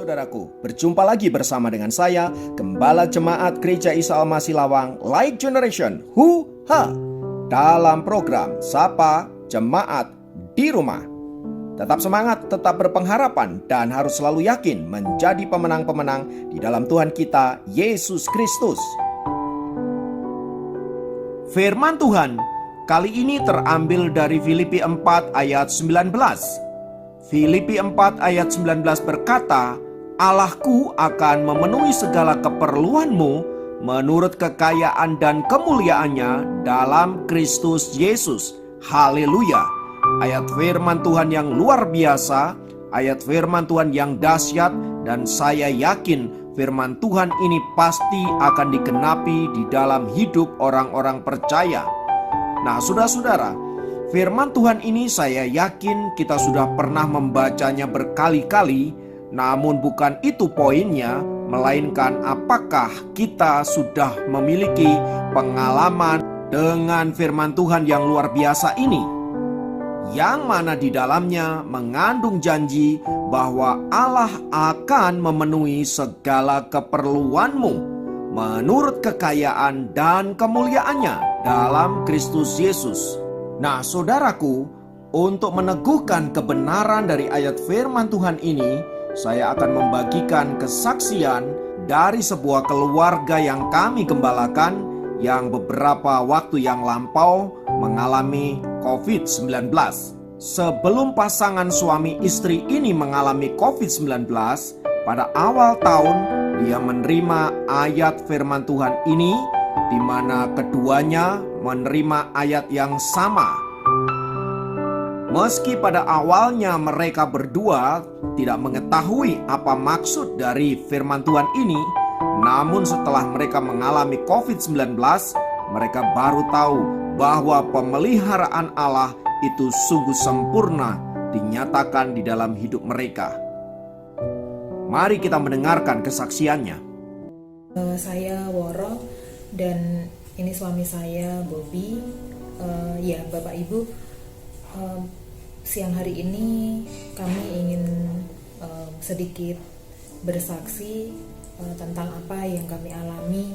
saudaraku, berjumpa lagi bersama dengan saya, Gembala Jemaat Gereja Isa Al-Masih Lawang, Light Generation, dalam program Sapa Jemaat di Rumah. Tetap semangat, tetap berpengharapan, dan harus selalu yakin menjadi pemenang-pemenang di dalam Tuhan kita, Yesus Kristus. Firman Tuhan kali ini terambil dari Filipi 4 ayat 19. Filipi 4 ayat 19 berkata, Allahku akan memenuhi segala keperluanmu menurut kekayaan dan kemuliaannya dalam Kristus Yesus. Haleluya. Ayat firman Tuhan yang luar biasa, ayat firman Tuhan yang dahsyat, dan saya yakin firman Tuhan ini pasti akan digenapi di dalam hidup orang-orang percaya. Nah, saudara-saudara, firman Tuhan ini saya yakin kita sudah pernah membacanya berkali-kali, namun bukan itu poinnya, melainkan apakah kita sudah memiliki pengalaman dengan firman Tuhan yang luar biasa ini, yang mana di dalamnya mengandung janji bahwa Allah akan memenuhi segala keperluanmu menurut kekayaan dan kemuliaannya dalam Kristus Yesus. Nah, saudaraku, untuk meneguhkan kebenaran dari ayat firman Tuhan ini, saya akan membagikan kesaksian dari sebuah keluarga yang kami gembalakan yang beberapa waktu yang lampau mengalami COVID-19. Sebelum pasangan suami istri ini mengalami COVID-19, pada awal tahun dia menerima ayat firman Tuhan ini, di mana keduanya menerima ayat yang sama. Meski pada awalnya mereka berdua tidak mengetahui apa maksud dari firman Tuhan ini, namun setelah mereka mengalami COVID-19, mereka baru tahu bahwa pemeliharaan Allah itu sungguh sempurna dinyatakan di dalam hidup mereka. Mari kita mendengarkan kesaksiannya. Saya Woro dan ini suami saya Bobby. Ya Bapak Ibu, siang hari ini kami ingin sedikit bersaksi tentang apa yang kami alami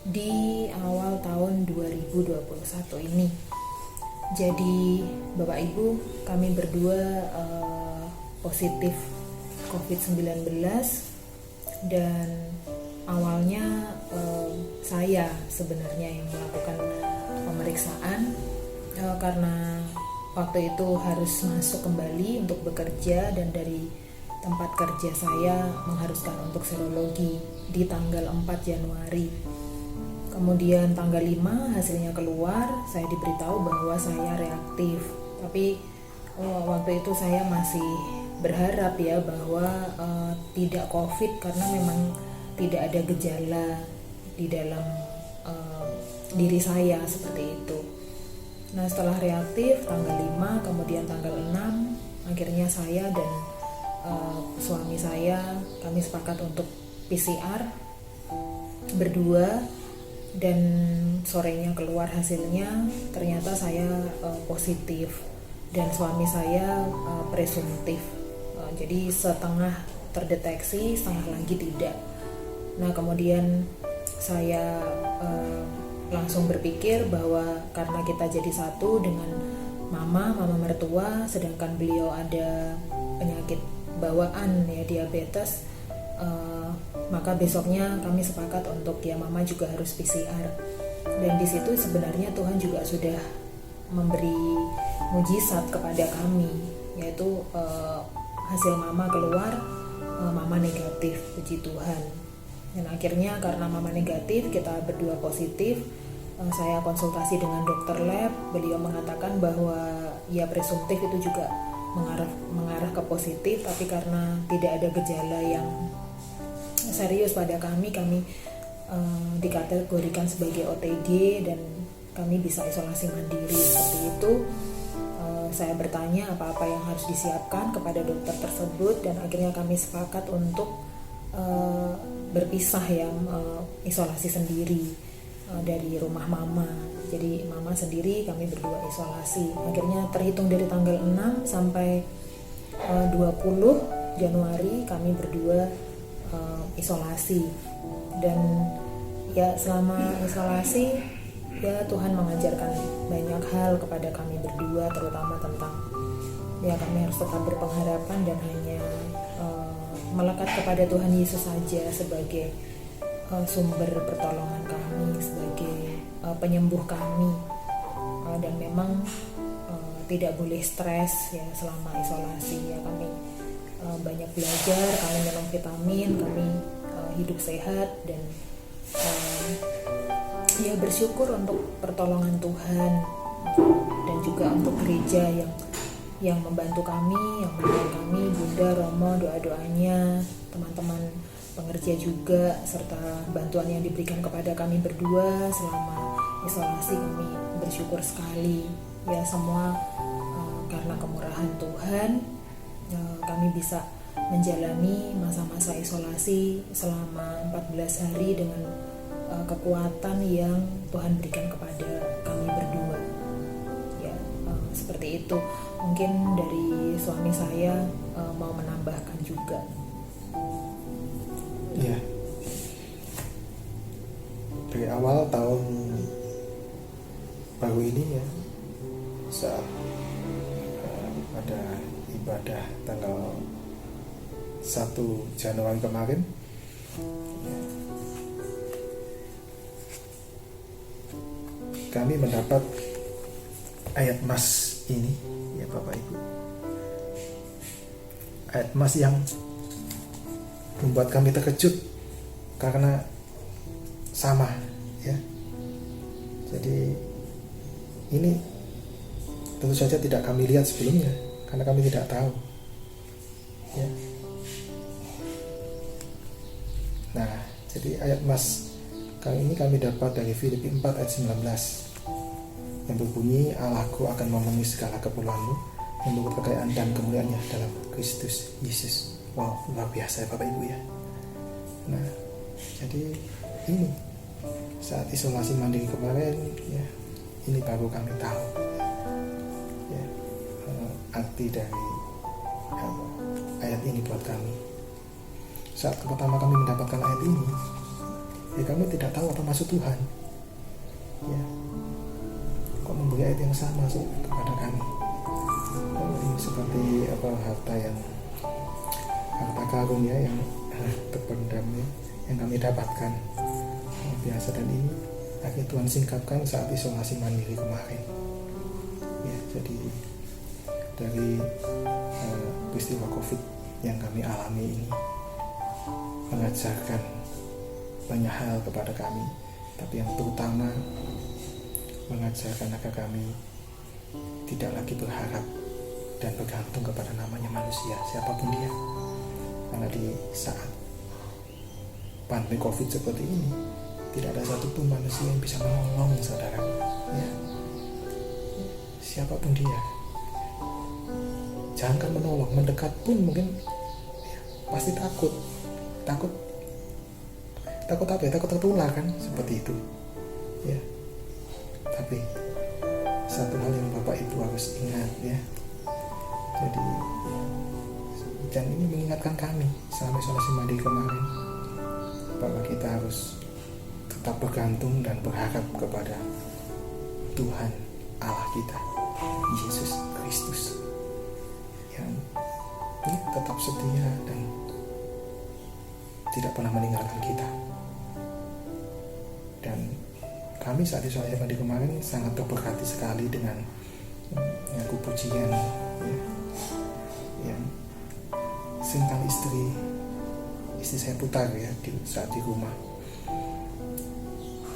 di awal tahun 2021 ini. Jadi Bapak Ibu, kami berdua positif COVID-19 dan awalnya saya sebenarnya yang melakukan pemeriksaan karena waktu itu harus masuk kembali untuk bekerja, dan dari tempat kerja saya mengharuskan untuk serologi di tanggal 4 Januari. Kemudian tanggal 5 hasilnya keluar, saya diberitahu bahwa saya reaktif. Tapi waktu itu saya masih berharap ya bahwa tidak COVID, karena memang tidak ada gejala di dalam diri saya seperti itu. Nah, setelah reaktif tanggal 5, kemudian tanggal 6, akhirnya saya dan suami saya kami sepakat untuk PCR berdua, dan sorenya keluar hasilnya ternyata saya positif dan suami saya presumptif. Jadi setengah terdeteksi, setengah lagi tidak. Nah, kemudian saya langsung berpikir bahwa karena kita jadi satu dengan mama mertua, sedangkan beliau ada penyakit bawaan ya, diabetes, maka besoknya kami sepakat untuk ya mama juga harus PCR. Dan di situ sebenarnya Tuhan juga sudah memberi mujizat kepada kami, yaitu hasil mama keluar, mama negatif, puji Tuhan. Dan akhirnya karena mama negatif, kita berdua positif. Saya konsultasi dengan dokter lab, beliau mengatakan bahwa ya presumptif itu juga mengarah ke positif, tapi karena tidak ada gejala yang serius pada kami dikategorikan sebagai OTG dan kami bisa isolasi mandiri seperti itu. Saya bertanya apa-apa yang harus disiapkan kepada dokter tersebut, dan akhirnya kami sepakat untuk berpisah ya, isolasi sendiri dari rumah mama. Jadi mama sendiri, kami berdua isolasi. Akhirnya terhitung dari tanggal 6 sampai 20 Januari kami berdua isolasi. Dan ya selama isolasi ya Tuhan mengajarkan banyak hal kepada kami berdua, terutama tentang ya kami harus tetap berpengharapan dan hanya melekat kepada Tuhan Yesus saja sebagai sumber pertolongan kami, sebagai penyembuh kami. Dan memang tidak boleh stres ya selama isolasi ya. Kami banyak belajar, kami minum vitamin, kami hidup sehat dan ya bersyukur untuk pertolongan Tuhan dan juga untuk gereja yang membantu kami, yang mendukung kami, Bunda, Romo, doa-doanya, teman-teman pengerja juga, serta bantuan yang diberikan kepada kami berdua selama isolasi. Kami bersyukur sekali ya, semua karena kemurahan Tuhan kami bisa menjalani masa-masa isolasi selama 14 hari dengan kekuatan yang Tuhan berikan kepada kami berdua ya. Seperti itu. Mungkin dari suami saya mau menambahkan juga. Ya, dari awal tahun baru ini ya, saat ada ibadah tanggal 1 Januari kemarin ya, kami mendapat ayat mas ini ya Bapak Ibu, ayat mas yang membuat kami terkejut karena sama ya. Jadi ini tentu saja tidak kami lihat sebelumnya karena kami tidak tahu ya. Nah, jadi ayat mas kali ini kami dapat dari Filipi 4 ayat 19 yang berbunyi, Allahku akan memenuhi segala keperluanmu menurut kekayaan dan kemuliaannya dalam Kristus Yesus. Wow, luar biasa ya Bapak Ibu ya. Nah, jadi ini saat isolasi mandiri kemarin ya, ini baru kami tahu ya, arti dari ayat ini buat kami. Saat pertama kami mendapatkan ayat ini ya, kami tidak tahu apa maksud Tuhan ya, kok memberi ayat yang sama kepada kami. Ini seperti harta karun ya, yang terpendam ya, yang kami dapatkan biasa. Dan ini akhirnya Tuhan singkapkan saat isolasi mandiri kemarin ya. Jadi dari peristiwa COVID yang kami alami ini mengajarkan banyak hal kepada kami, tapi yang terutama mengajarkan agar kami tidak lagi berharap dan bergantung kepada namanya manusia, siapapun dia. Karena di saat pandemi COVID seperti ini, tidak ada satupun manusia yang bisa menolong saudara ya. Siapapun dia, jangankan menolong, mendekat pun mungkin ya, pasti takut apa ya, takut tertular kan, seperti itu ya. Tapi satu hal yang Bapak Ibu harus ingat ya, jadi dan ini mengingatkan kami selama isolasi mandiri kemarin bahwa kita harus tetap bergantung dan berharap kepada Tuhan Allah kita, Yesus Kristus, yang tetap setia dan tidak pernah meninggalkan kita. Dan kami saat isolasi mandiri kemarin sangat terberkati sekali dengan nyanyi pujian ya, yang seringkali istri saya putar ya saat di rumah,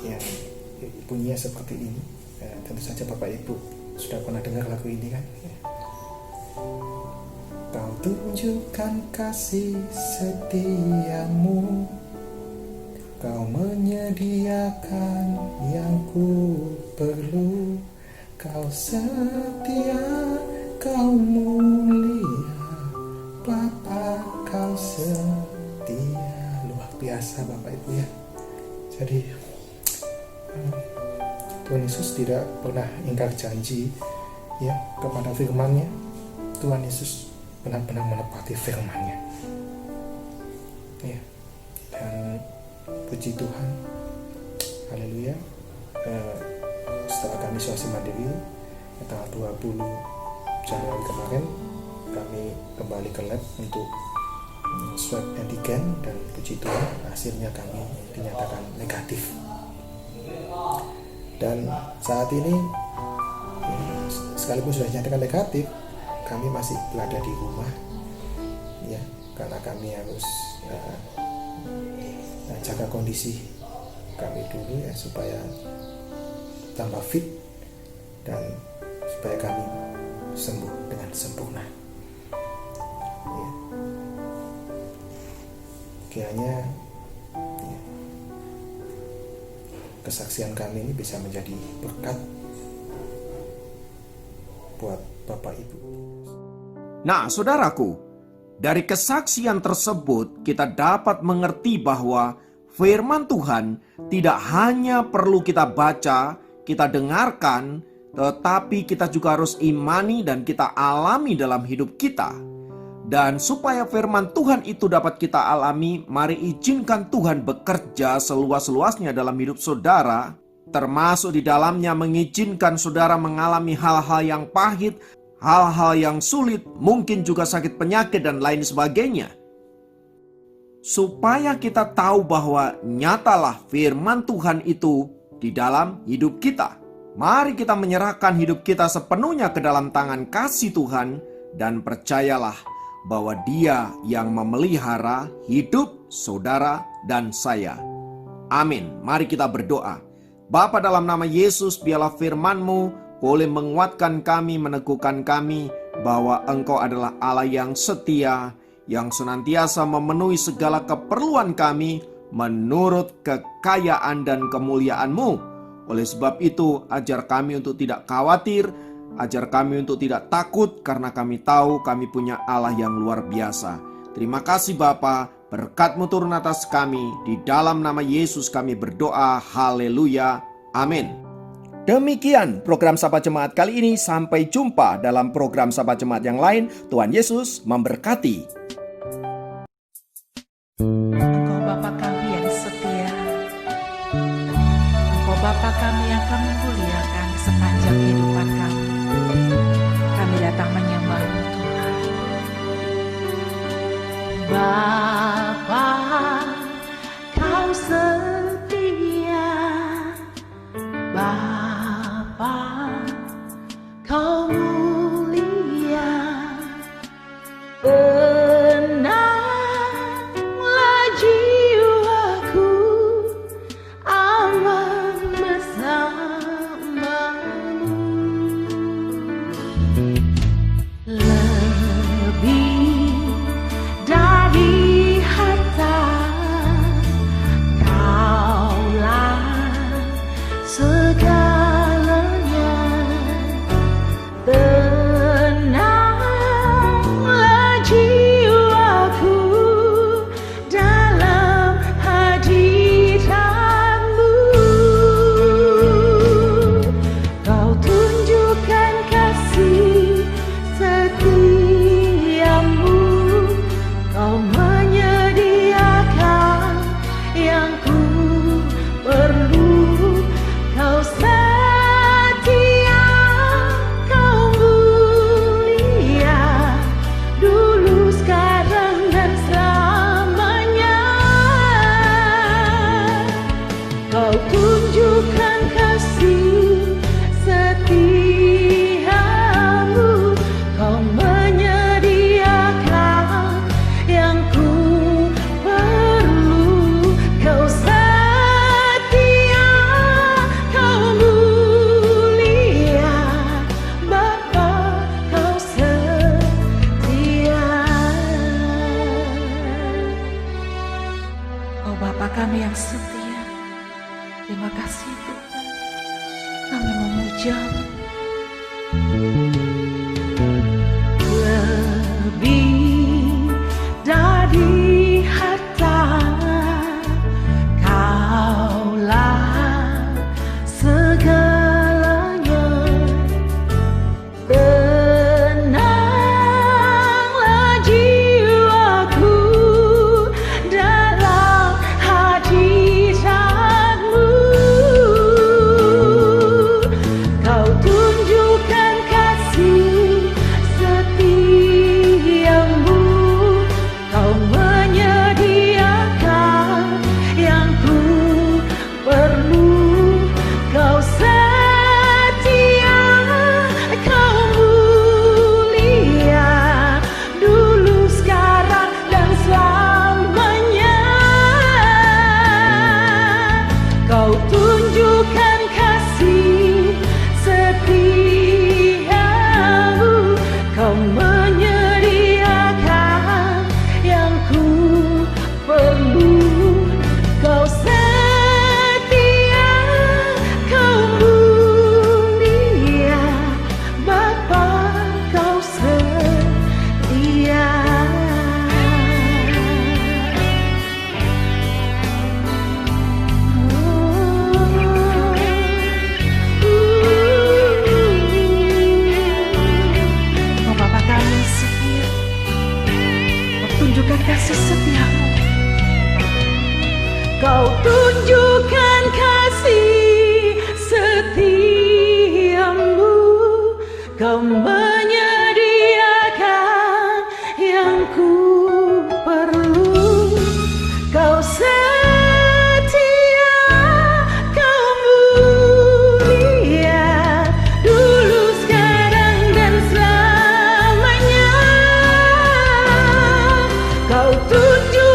yang bunyinya seperti ini. Tentu saja Bapak Ibu sudah pernah dengar lagu ini kan ya. Kau tunjukkan kasih setiamu, Kau menyediakan yang ku perlu, Kau setia, Kau mulia, Bapa Kau setia. Luar biasa Bapak Ibu ya. Jadi Tuhan Yesus tidak pernah ingkar janji ya kepada firman-Nya. Tuhan Yesus benar-benar menepati firman-Nya ya. Puji Tuhan, haleluya. Setelah kami isolasi mandiri tanggal 20 Januari kemarin, kami kembali ke lab untuk swab antigen, dan puji Tuhan hasilnya kami dinyatakan negatif. Dan saat ini sekalipun sudah dinyatakan negatif, kami masih berada di rumah ya, karena kami harus jaga kondisi kami dulu ya, supaya tambah fit dan supaya kami sembuh dengan sempurna ya. Kiranya ya, kesaksian kami ini bisa menjadi berkat buat Bapak Ibu. Nah, saudaraku, dari kesaksian tersebut kita dapat mengerti bahwa firman Tuhan tidak hanya perlu kita baca, kita dengarkan, tetapi kita juga harus imani dan kita alami dalam hidup kita. Dan supaya firman Tuhan itu dapat kita alami, mari izinkan Tuhan bekerja seluas-luasnya dalam hidup saudara, termasuk di dalamnya mengizinkan saudara mengalami hal-hal yang pahit, hal-hal yang sulit, mungkin juga sakit penyakit dan lain sebagainya. Supaya kita tahu bahwa nyatalah firman Tuhan itu di dalam hidup kita. Mari kita menyerahkan hidup kita sepenuhnya ke dalam tangan kasih Tuhan, dan percayalah bahwa Dia yang memelihara hidup saudara dan saya. Amin. Mari kita berdoa. Bapa, dalam nama Yesus, biarlah firman-Mu boleh menguatkan kami, meneguhkan kami bahwa Engkau adalah Allah yang setia, yang senantiasa memenuhi segala keperluan kami menurut kekayaan dan kemuliaan-Mu. Oleh sebab itu, ajar kami untuk tidak khawatir, ajar kami untuk tidak takut, karena kami tahu kami punya Allah yang luar biasa. Terima kasih Bapa, berkat-Mu turun atas kami. Di dalam nama Yesus kami berdoa, haleluya, amin. Demikian program Sapa Jemaat kali ini. Sampai jumpa dalam program Sapa Jemaat yang lain. Tuhan Yesus memberkati. Engkau Bapa kami yang setia, Engkau Bapa kami yang kami muliakan sepanjang kehidupan kami. Kami datang menyembah-Mu Tuhan. Bapa, Kau setia. Bapa, Kau mulia. Tenanglah jiwaku, aman bersama-Mu. Lebih dari harta, Kaulah segalanya. Tenanglah jiwaku dalam hadirat-Mu. Kau tunjukkan kasih setiamu, Kau menyediakan yang ku perlu. Kau setia, Kau mulia, dulu, sekarang, dan selamanya. Kau tunjukkan kasih setiamu, Kau menyediakan yang ku perlu. Kau setia, Kau mulia, Bapa, Kau setia. Oh Bapa kami yang setia, terima kasih Tuhan, kami memuja-Mu. Lebih dari harta, Kaulah segalanya. Tenanglah jiwaku dalam hadirat-Mu. tunjukkan kasih setiamu, kau menyediakan yang ku perlu, kau setia, kau mulia, dulu, sekarang, dan selamanya. Kau tunjukkan